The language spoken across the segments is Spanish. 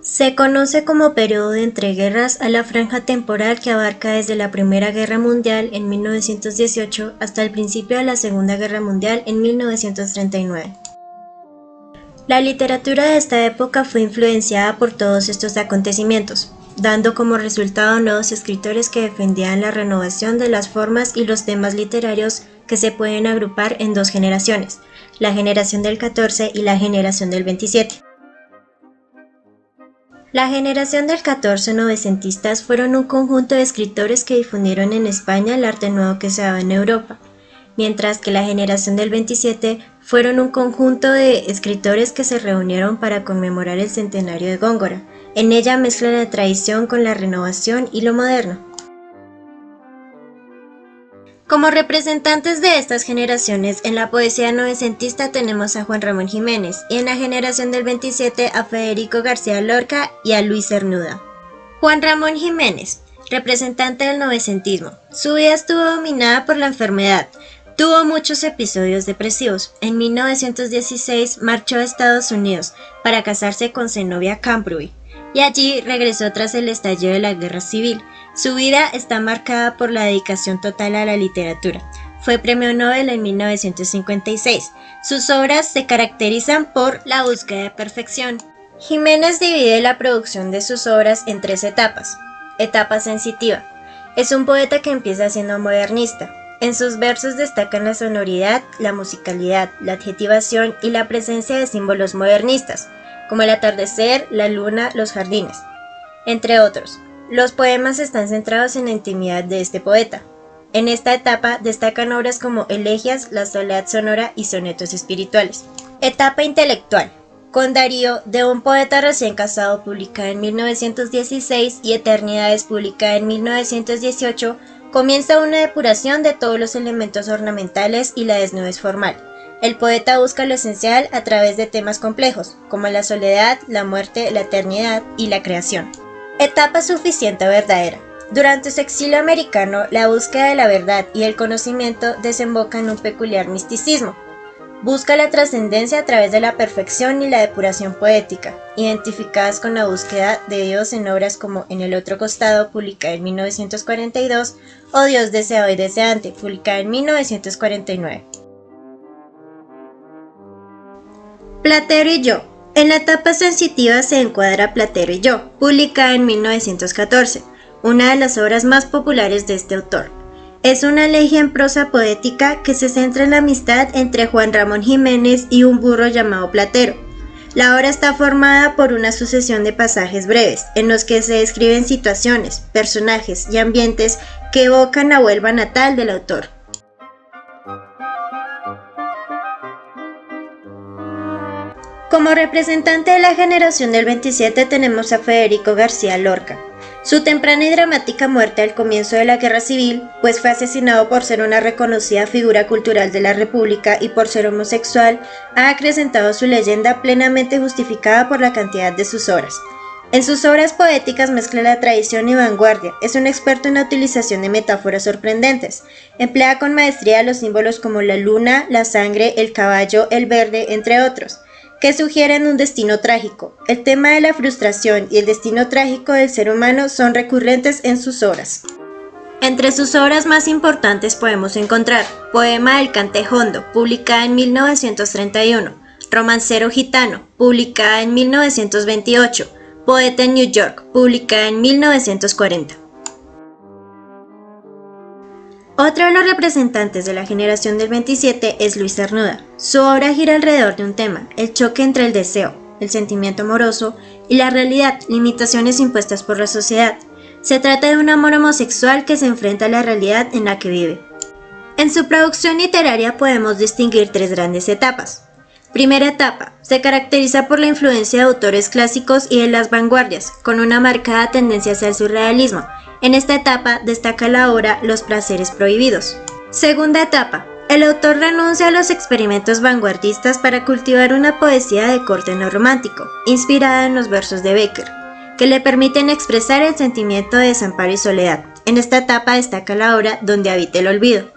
Se conoce como periodo de entreguerras a la franja temporal que abarca desde la Primera Guerra Mundial en 1918 hasta el principio de la Segunda Guerra Mundial en 1939. La literatura de esta época fue influenciada por todos estos acontecimientos, dando como resultado nuevos escritores que defendían la renovación de las formas y los temas literarios que se pueden agrupar en dos generaciones, la generación del 14 y la generación del 27. La generación del 14 novecentistas fueron un conjunto de escritores que difundieron en España el arte nuevo que se daba en Europa, mientras que la generación del 27 fueron un conjunto de escritores que se reunieron para conmemorar el centenario de Góngora. En ella mezclan la tradición con la renovación y lo moderno. Como representantes de estas generaciones, en la poesía novecentista tenemos a Juan Ramón Jiménez y en la generación del 27 a Federico García Lorca y a Luis Cernuda. Juan Ramón Jiménez, representante del novecentismo. Su vida estuvo dominada por la enfermedad. Tuvo muchos episodios depresivos. En 1916 marchó a Estados Unidos para casarse con Zenobia Camprubí y allí regresó tras el estallido de la Guerra Civil. Su vida está marcada por la dedicación total a la literatura. Fue premio Nobel en 1956. Sus obras se caracterizan por la búsqueda de perfección. Jiménez divide la producción de sus obras en tres etapas. Etapa sensitiva. Es un poeta que empieza siendo modernista. En sus versos destacan la sonoridad, la musicalidad, la adjetivación y la presencia de símbolos modernistas, como el atardecer, la luna, los jardines, entre otros. Los poemas están centrados en la intimidad de este poeta. En esta etapa destacan obras como Elegías, La soledad sonora y Sonetos espirituales. Etapa intelectual. Con Darío, de un poeta recién casado, publicada en 1916, y Eternidades, publicada en 1918, comienza una depuración de todos los elementos ornamentales y la desnudez formal. El poeta busca lo esencial a través de temas complejos, como la soledad, la muerte, la eternidad y la creación. Etapa suficiente verdadera. Durante su exilio americano, la búsqueda de la verdad y el conocimiento desemboca en un peculiar misticismo. Busca la trascendencia a través de la perfección y la depuración poética, identificadas con la búsqueda de Dios en obras como En el otro costado, publicada en 1942, o Dios deseado y deseante, publicada en 1949. Platero y yo. En la etapa sensitiva se encuadra Platero y yo, publicada en 1914, una de las obras más populares de este autor. Es una elegía en prosa poética que se centra en la amistad entre Juan Ramón Jiménez y un burro llamado Platero. La obra está formada por una sucesión de pasajes breves, en los que se describen situaciones, personajes y ambientes que evocan la Huelva natal del autor. Como representante de la generación del 27 tenemos a Federico García Lorca. Su temprana y dramática muerte al comienzo de la Guerra Civil, pues fue asesinado por ser una reconocida figura cultural de la República y por ser homosexual, ha acrecentado su leyenda plenamente justificada por la cantidad de sus obras. En sus obras poéticas mezcla la tradición y vanguardia, es un experto en la utilización de metáforas sorprendentes, emplea con maestría los símbolos como la luna, la sangre, el caballo, el verde, entre otros, que sugieren un destino trágico. El tema de la frustración y el destino trágico del ser humano son recurrentes en sus obras. Entre sus obras más importantes podemos encontrar Poema del Cantejondo, publicada en 1931, Romancero gitano, publicada en 1928, Poeta en New York, publicada en 1940. Otro de los representantes de la generación del 27 es Luis Cernuda. Su obra gira alrededor de un tema, el choque entre el deseo, el sentimiento amoroso, y la realidad, limitaciones impuestas por la sociedad. Se trata de un amor homosexual que se enfrenta a la realidad en la que vive. En su producción literaria podemos distinguir tres grandes etapas. Primera etapa, se caracteriza por la influencia de autores clásicos y de las vanguardias, con una marcada tendencia hacia el surrealismo. En esta etapa destaca la obra Los placeres prohibidos. Segunda etapa, el autor renuncia a los experimentos vanguardistas para cultivar una poesía de corte neorromántico, inspirada en los versos de Bécquer, que le permiten expresar el sentimiento de desamparo y soledad. En esta etapa destaca la obra Donde habita el olvido.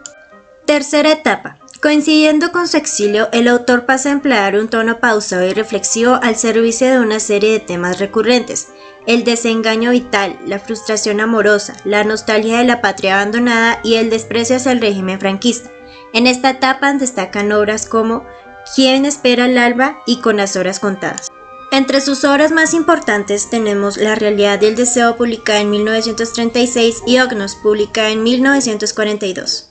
Tercera etapa, Coincidiendo con su exilio, el autor pasa a emplear un tono pausado y reflexivo al servicio de una serie de temas recurrentes: el desengaño vital, la frustración amorosa, la nostalgia de la patria abandonada y el desprecio hacia el régimen franquista. En esta etapa destacan obras como ¿Quién espera el alba? Y Con las horas contadas. Entre sus obras más importantes tenemos La realidad y el deseo, publicada en 1936, y Ognos, publicada en 1942.